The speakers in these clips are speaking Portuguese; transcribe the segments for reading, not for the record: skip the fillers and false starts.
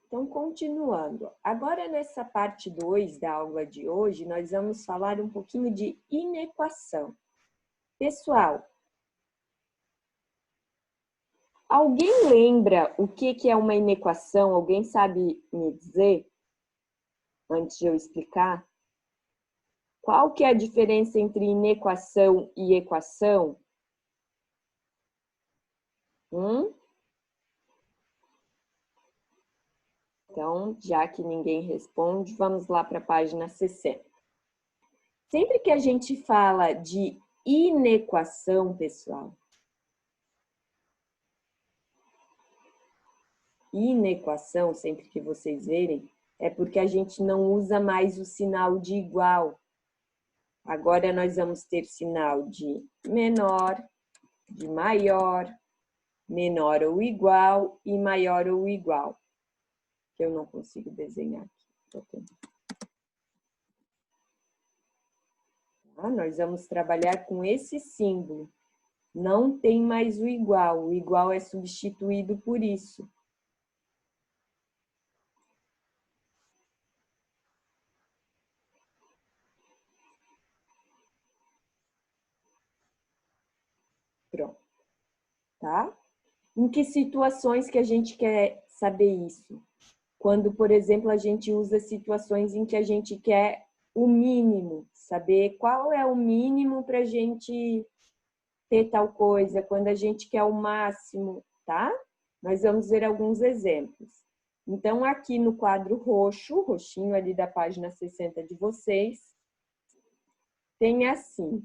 Então, continuando. Agora, nessa parte 2 da aula de hoje, nós vamos falar um pouquinho de inequação. Pessoal, alguém lembra o que é uma inequação? Alguém sabe me dizer? Antes de eu explicar. Qual que é a diferença entre inequação e equação? Então, já que ninguém responde, vamos lá para a página 60. Sempre que a gente fala de inequação, pessoal, inequação, sempre que vocês verem, é porque a gente não usa mais o sinal de igual. Agora nós vamos ter sinal de menor, de maior, menor ou igual e maior ou igual. Que eu não consigo desenhar aqui. Nós vamos trabalhar com esse símbolo. Não tem mais o igual é substituído por isso. Pronto, tá? Em que situações que a gente quer saber isso? Quando, por exemplo, a gente usa situações em que a gente quer o mínimo, saber qual é o mínimo para a gente ter tal coisa, quando a gente quer o máximo, tá? Nós vamos ver alguns exemplos. Então, aqui no quadro roxo, roxinho ali da página 60 de vocês, tem assim: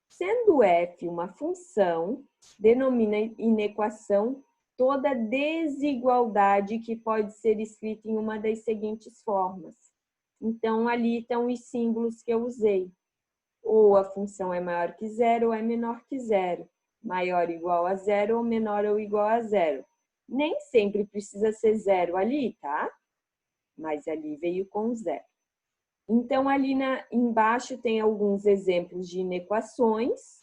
sendo f uma função, denomina inequação toda desigualdade que pode ser escrita em uma das seguintes formas. Então, ali estão os símbolos que eu usei. Ou a função é maior que zero ou é menor que zero. Maior ou igual a zero ou menor ou igual a zero. Nem sempre precisa ser zero ali, tá? Mas ali veio com zero. Então, ali embaixo tem alguns exemplos de inequações.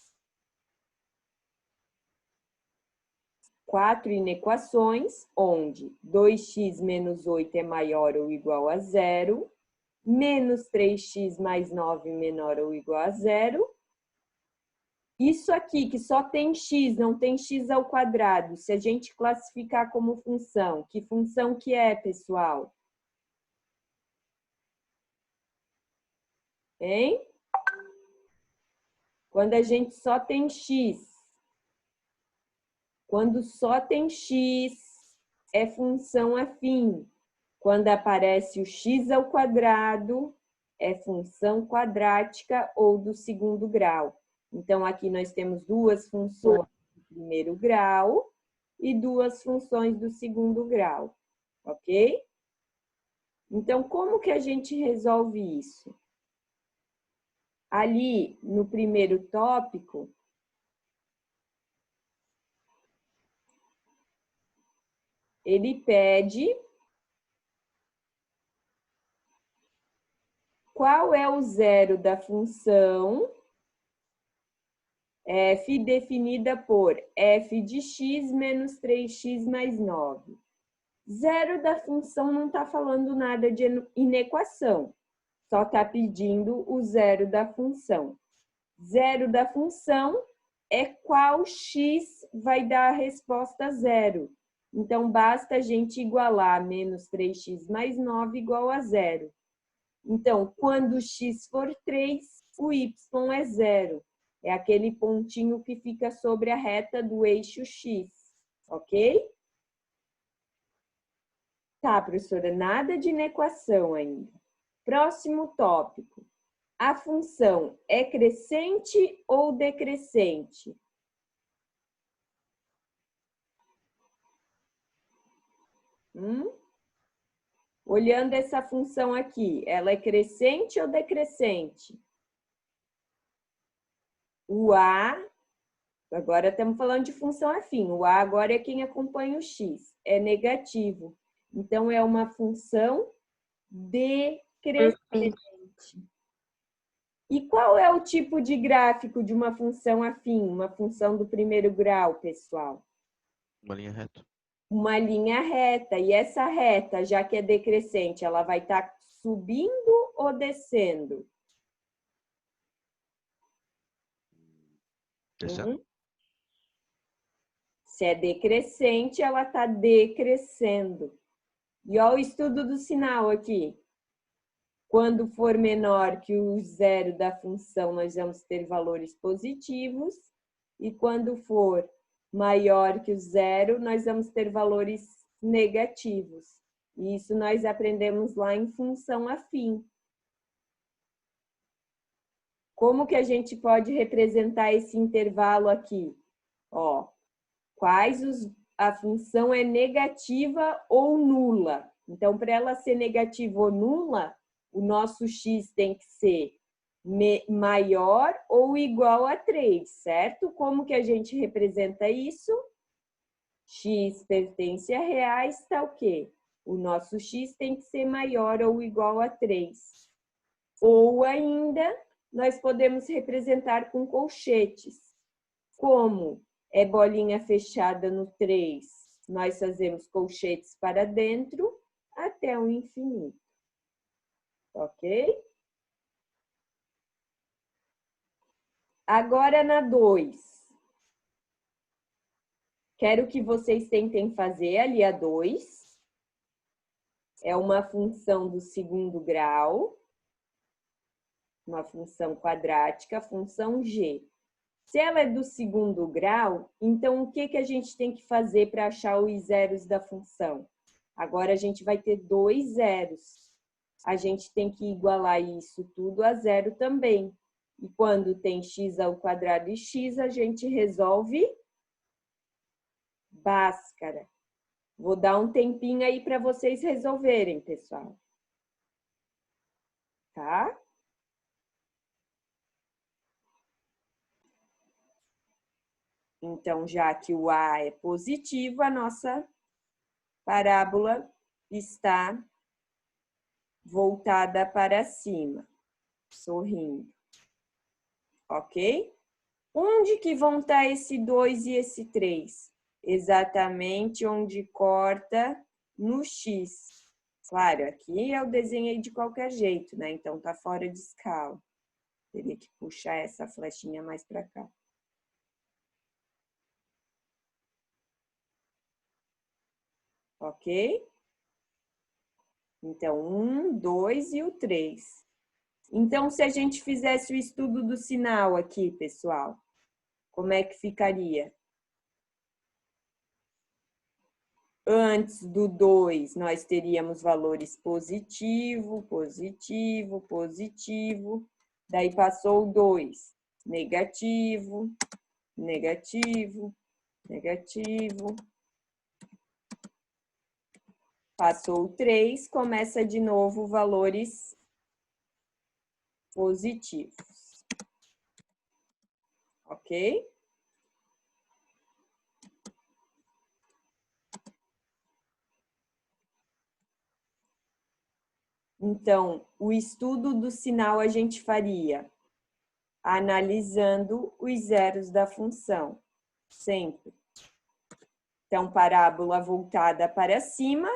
4 inequações, onde 2x menos 8 é maior ou igual a zero, menos 3x mais 9 menor ou igual a zero. Isso aqui, que só tem x, não tem x ao quadrado, se a gente classificar como função, que função que é, pessoal? Hein? Quando a gente só tem x. Quando só tem x, é função afim. Quando aparece o x ao quadrado, é função quadrática ou do segundo grau. Então, aqui nós temos duas funções do primeiro grau e duas funções do segundo grau, ok? Então, como que a gente resolve isso? Ali, no primeiro tópico, ele pede qual é o zero da função f definida por f de x menos 3x mais 9. Zero da função não está falando nada de inequação, só está pedindo o zero da função. Zero da função é qual x vai dar a resposta zero. Então, basta a gente igualar menos 3x mais 9 igual a zero. Então, quando x for 3, o y é zero. É aquele pontinho que fica sobre a reta do eixo x, ok? Tá, professora, nada de inequação ainda. Próximo tópico. A função é crescente ou decrescente? Olhando essa função aqui, ela é crescente ou decrescente? O A, agora estamos falando de função afim, o A agora é quem acompanha o X, é negativo. Então, é uma função decrescente. E qual é o tipo de gráfico de uma função afim, uma função do primeiro grau, pessoal? Uma linha reta. uma linha reta. E essa reta, já que é decrescente, ela vai estar subindo ou descendo? Descendo. Se é decrescente, ela está decrescendo. E olha o estudo do sinal aqui. Quando for menor que o zero da função, nós vamos ter valores positivos. E quando for maior que o zero, nós vamos ter valores negativos. E isso nós aprendemos lá em função afim. Como que a gente pode representar esse intervalo aqui? Ó, a função é negativa ou nula. Então, para ela ser negativa ou nula, o nosso x tem que ser maior ou igual a 3, certo? Como que a gente representa isso? X pertence a reais, tá o quê? O nosso x tem que ser maior ou igual a 3. Ou ainda, nós podemos representar com colchetes. Como é bolinha fechada no 3, nós fazemos colchetes para dentro até o infinito. Ok? Agora na 2. Quero que vocês tentem fazer ali a 2. É uma função do segundo grau. Uma função quadrática, função g. Se ela é do segundo grau, então o que a gente tem que fazer para achar os zeros da função? Agora a gente vai ter 2 zeros. A gente tem que igualar isso tudo a zero também. E quando tem x ao quadrado e x, a gente resolve Bhaskara. Vou dar um tempinho aí para vocês resolverem, pessoal. Tá? Então, já que o A é positivo, a nossa parábola está voltada para cima, sorrindo. Ok? Onde que vão estar esse 2 e esse 3? Exatamente onde corta no X. Claro, aqui eu desenhei de qualquer jeito, né? Então, tá fora de escala. Teria que puxar essa flechinha mais para cá. Ok? Então, 1, 2 e o 3. Então, se a gente fizesse o estudo do sinal aqui, pessoal, como é que ficaria? Antes do 2, nós teríamos valores positivo, positivo, positivo. Daí passou o 2, negativo, negativo, negativo. Passou o 3, começa de novo valores positivos. Ok? Então, o estudo do sinal a gente faria analisando os zeros da função, sempre. Então, parábola voltada para cima,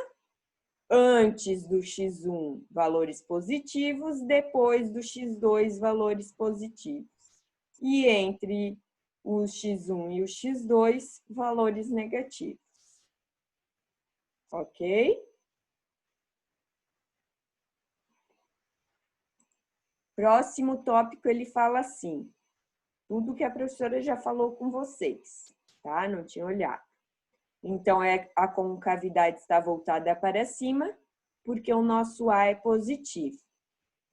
antes do x1, valores positivos, depois do x2, valores positivos. E entre o x1 e o x2, valores negativos. Ok? Próximo tópico, ele fala assim, tudo que a professora já falou com vocês, tá? Não tinha olhado. Então, a concavidade está voltada para cima, porque o nosso A é positivo.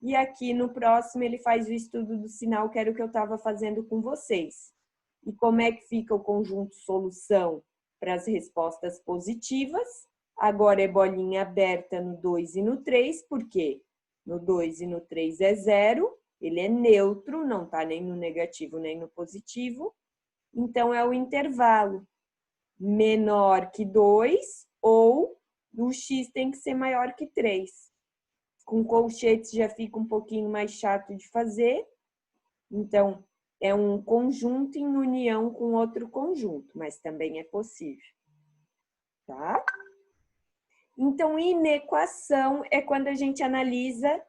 E aqui no próximo ele faz o estudo do sinal, que era o que eu estava fazendo com vocês. E como é que fica o conjunto solução para as respostas positivas? Agora é bolinha aberta no 2 e no 3, por quê? No 2 e no 3 é zero, ele é neutro, não está nem no negativo nem no positivo. Então, é o intervalo menor que 2 ou o x tem que ser maior que 3. Com colchetes já fica um pouquinho mais chato de fazer. Então, é um conjunto em união com outro conjunto, mas também é possível. tá? Então, inequação é quando a gente analisa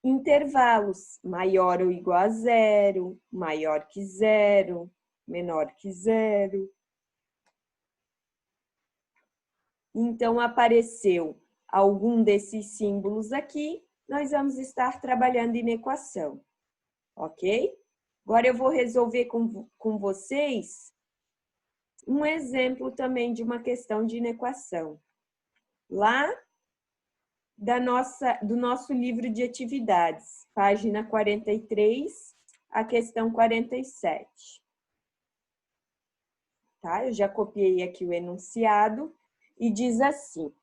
intervalos, maior ou igual a zero, maior que zero, menor que zero. Então, apareceu algum desses símbolos aqui, nós vamos estar trabalhando inequação, ok? Agora eu vou resolver com vocês um exemplo também de uma questão de inequação. Lá do nosso livro de atividades, página 43, a questão 47. Tá? Eu já copiei aqui o enunciado e diz assim: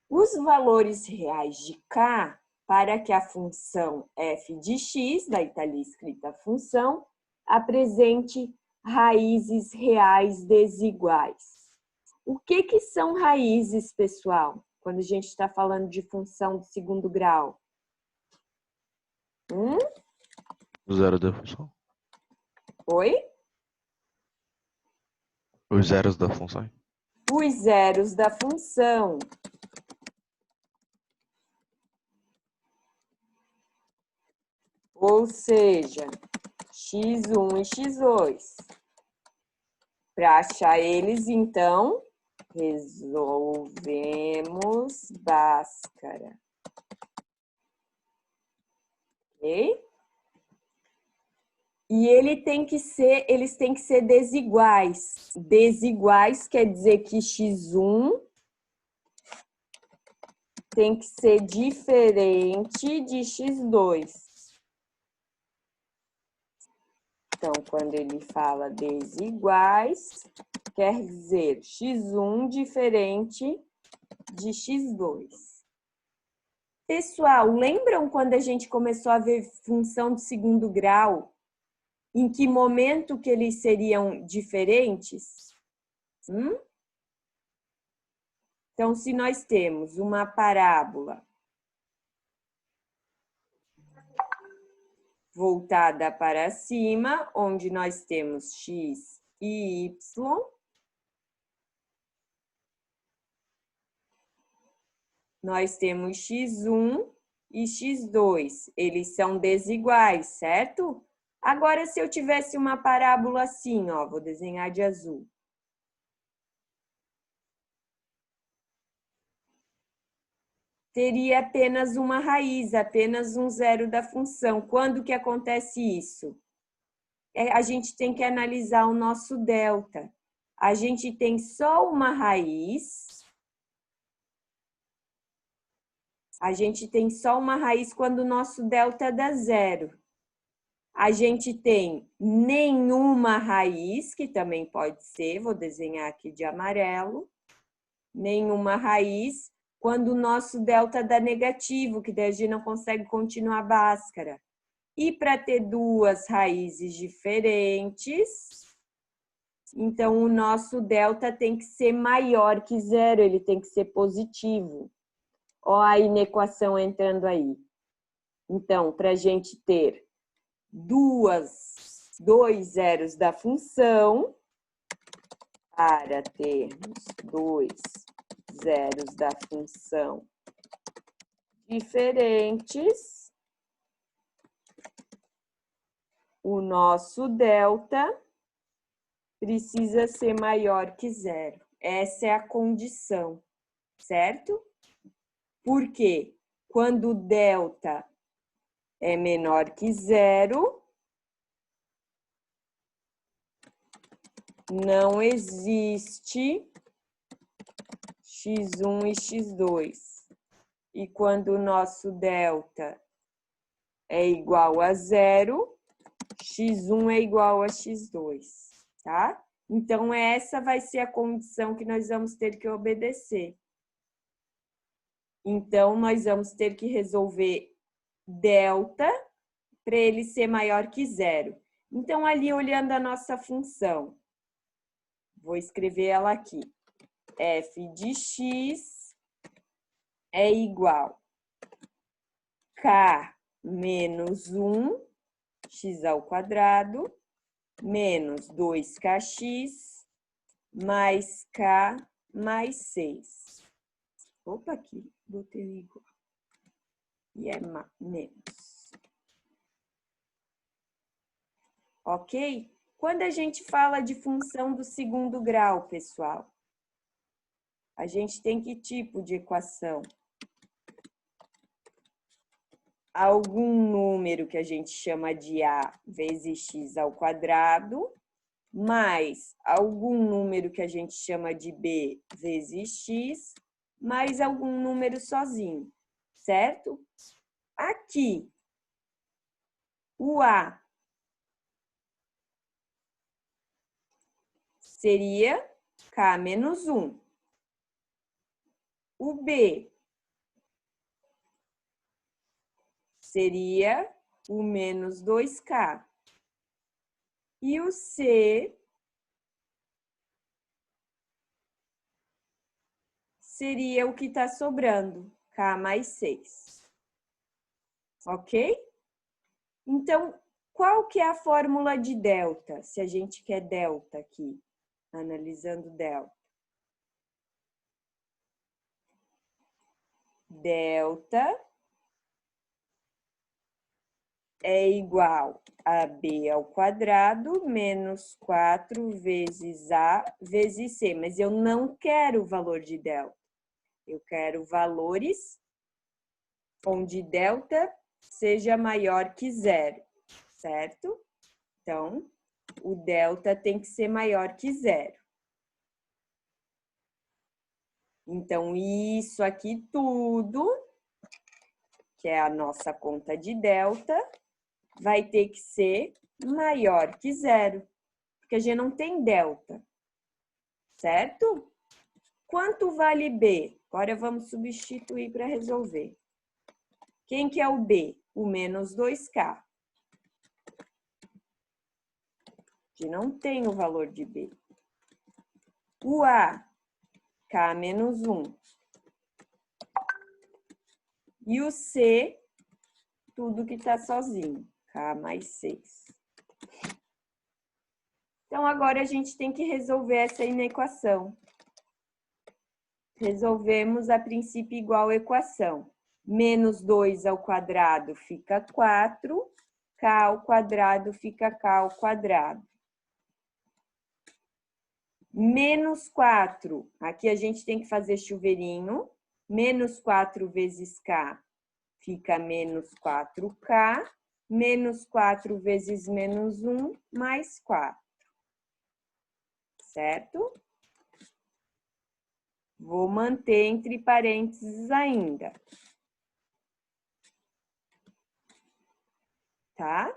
os valores reais de k para que a função f de x, daí está ali escrita a função, apresente raízes reais desiguais. O que são raízes, pessoal? Quando a gente está falando de função de segundo grau. O zero da função. Oi? Os zeros da função. Os zeros da função. Ou seja, x1 e x2. Para achar eles, então, resolvemos Bhaskara. Ok? E eles têm que ser desiguais. Desiguais quer dizer que x1 tem que ser diferente de x2. Então, quando ele fala desiguais, quer dizer x1 diferente de x2. Pessoal, lembram quando a gente começou a ver função de segundo grau? Em que momento que eles seriam diferentes? Então, se nós temos uma parábola voltada para cima, onde nós temos x e y, nós temos x1 e x2. Eles são desiguais, certo? Agora, se eu tivesse uma parábola assim, ó, vou desenhar de azul. Teria apenas uma raiz, apenas um zero da função. Quando que acontece isso? A gente tem que analisar o nosso delta. A gente tem só uma raiz. A gente tem só uma raiz quando o nosso delta dá zero. A gente tem nenhuma raiz, que também pode ser, vou desenhar aqui de amarelo. Nenhuma raiz quando o nosso delta dá negativo, que daí a gente não consegue continuar a Bhaskara. E para ter duas raízes diferentes, então o nosso delta tem que ser maior que zero, ele tem que ser positivo. Ó a inequação entrando aí. Então, para a gente ter dois zeros da função, para termos dois zeros da função diferentes, o nosso delta precisa ser maior que zero. Essa é a condição, certo? Porque quando o delta é menor que zero, não existe x1 e x2. E quando o nosso delta é igual a zero, x1 é igual a x2, tá? Então, essa vai ser a condição que nós vamos ter que obedecer. Então, nós vamos ter que resolver delta para ele ser maior que zero. Então, ali, olhando a nossa função, vou escrever ela aqui. F de x é igual a k menos 1, x ao quadrado, menos 2kx, mais k mais 6. Opa, aqui, botei igual. E é menos. Ok? Quando a gente fala de função do segundo grau, pessoal, a gente tem que tipo de equação? Algum número que a gente chama de a vezes x ao quadrado, mais algum número que a gente chama de b vezes x, mais algum número sozinho, certo? Aqui, o a seria k menos 1. O b seria o menos 2k. E o c seria o que está sobrando, k mais 6. Ok? Então, qual que é a fórmula de delta, se a gente quer delta aqui, analisando delta? Delta é igual a b ao quadrado menos 4 vezes a vezes c. Mas eu não quero o valor de delta. Eu quero valores onde delta seja maior que zero, certo? Então, o delta tem que ser maior que zero. Então, isso aqui tudo, que é a nossa conta de delta, vai ter que ser maior que zero, porque a gente não tem delta, certo? Quanto vale B? Agora vamos substituir para resolver. Quem que é o B? O menos 2K. A gente não tem o valor de B. O A, K menos 1. E o C, tudo que está sozinho, K mais 6. Então, agora a gente tem que resolver essa inequação. Resolvemos a princípio igual equação. Menos 2 ao quadrado fica 4, K ao quadrado fica K ao quadrado. Menos 4, aqui a gente tem que fazer chuveirinho. Menos 4 vezes K fica menos 4K. Menos 4 vezes menos 1, mais 4. Certo? Vou manter entre parênteses ainda. Tá?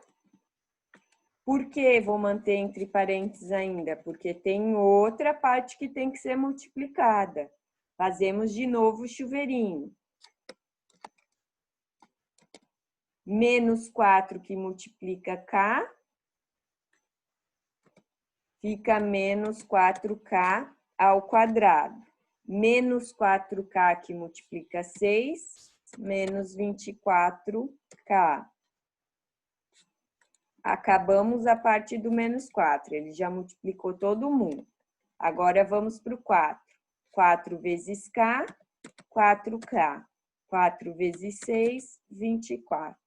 Por que vou manter entre parênteses ainda? Porque tem outra parte que tem que ser multiplicada. Fazemos de novo o chuveirinho. Menos 4 que multiplica K, fica menos 4K ao quadrado. Menos 4K que multiplica 6, menos 24K. Acabamos a parte do menos 4, ele já multiplicou todo mundo. Agora vamos para o 4. 4 vezes K, 4K. 4 vezes 6, 24.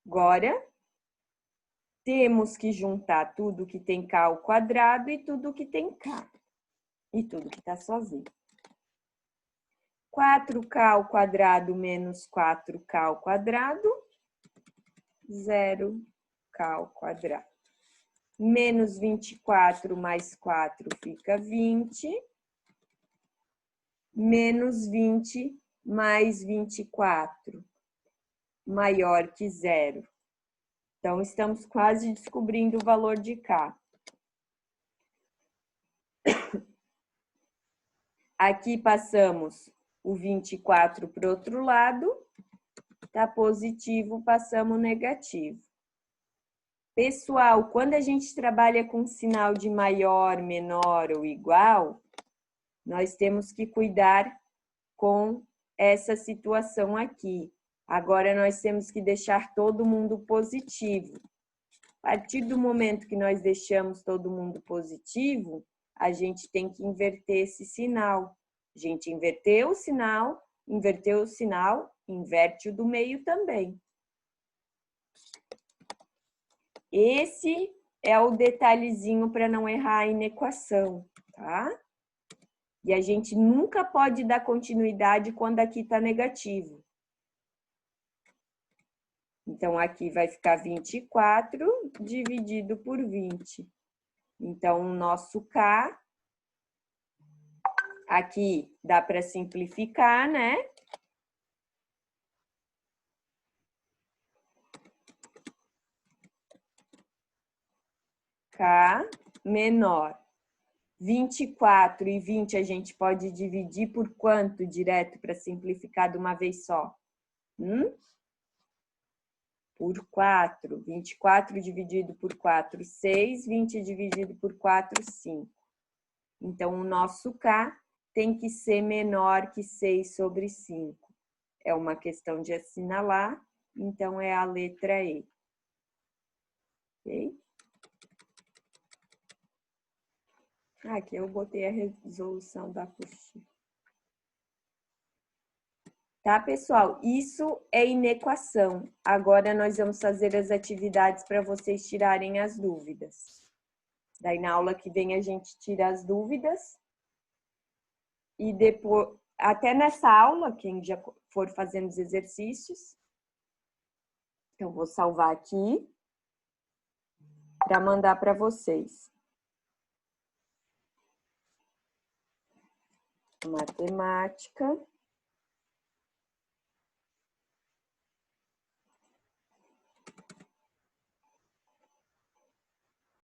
Agora, temos que juntar tudo que tem K ao quadrado e tudo que tem K. E tudo que está sozinho. 4K ao quadrado menos 4K ao quadrado, 0K ao quadrado. Menos 24 mais 4 fica 20. Menos 20 mais 24, maior que 0. Então, estamos quase descobrindo o valor de K. Aqui passamos o 24 para o outro lado, está positivo, passamos o negativo. Pessoal, quando a gente trabalha com sinal de maior, menor ou igual, nós temos que cuidar com essa situação aqui. Agora, nós temos que deixar todo mundo positivo. A partir do momento que nós deixamos todo mundo positivo, a gente tem que inverter esse sinal. A gente inverteu o sinal, inverte o do meio também. Esse é o detalhezinho para não errar a inequação, tá? E a gente nunca pode dar continuidade quando aqui está negativo. Então, aqui vai ficar 24 dividido por 20. Então, o nosso K, aqui dá para simplificar, né? K menor. 24 e 20 a gente pode dividir por quanto direto para simplificar de uma vez só? Por 4. 24 dividido por 4, 6. 20 dividido por 4, 5. Então, o nosso K tem que ser menor que 6 sobre 5. É uma questão de assinalar, então é a letra E. Ok? Aqui eu botei a resolução da apostila. Tá, pessoal? Isso é inequação. Agora nós vamos fazer as atividades para vocês tirarem as dúvidas. Daí na aula que vem a gente tira as dúvidas. E depois, até nessa aula, quem já for fazendo os exercícios, eu vou salvar aqui para mandar para vocês. Matemática.